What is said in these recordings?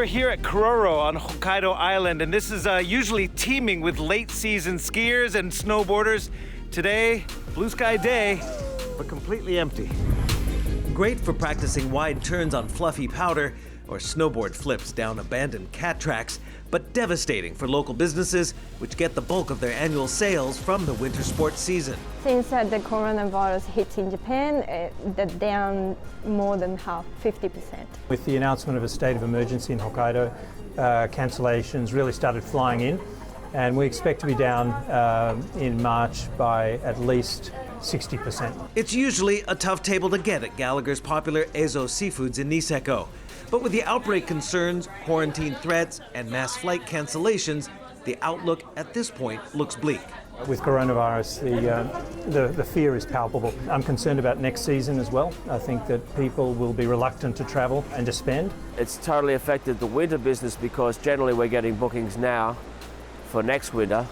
We're here at Kiroro on Hokkaido Island, and this is usually teeming with late-season skiers and snowboarders. Today, blue sky day, but completely empty. Great for practicing wide turns on fluffy powder or snowboard flips down abandoned cat tracks, but devastating for local businesses, which get the bulk of their annual sales from the winter sports season. Since the coronavirus hits in Japan, they're down more than half, 50%. With the announcement of a state of emergency in Hokkaido, cancellations really started flying in, and we expect to be down in March by at least 60%. It's usually a tough table to get at Gallagher's popular Ezo Seafoods in Niseko. But with the outbreak concerns, quarantine threats, and mass flight cancellations, the outlook at this point looks bleak. With coronavirus, the fear is palpable. I'm concerned about next season as well. I think that people will be reluctant to travel and to spend. It's totally affected the winter business because generally we're getting bookings now for next winter.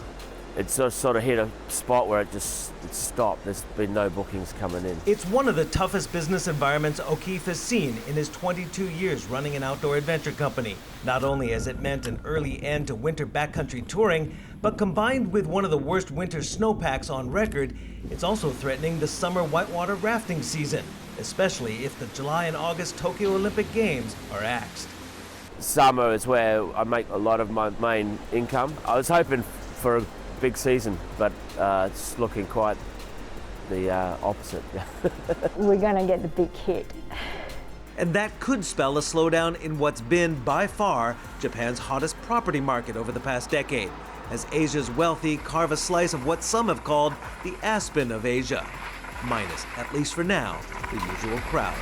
It's sort of hit a spot where it's stopped. There's been no bookings coming in. It's one of the toughest business environments O'Keefe has seen in his 22 years running an outdoor adventure company. Not only has it meant an early end to winter backcountry touring, but combined with one of the worst winter snowpacks on record, it's also threatening the summer whitewater rafting season, especially if the July and August Tokyo Olympic Games are axed. Summer is where I make a lot of my main income. I was hoping for a big season, but it's looking quite the opposite. We're gonna get the big hit. And that could spell a slowdown in what's been, by far, Japan's hottest property market over the past decade, as Asia's wealthy carve a slice of what some have called the Aspen of Asia, minus, at least for now, the usual crowds.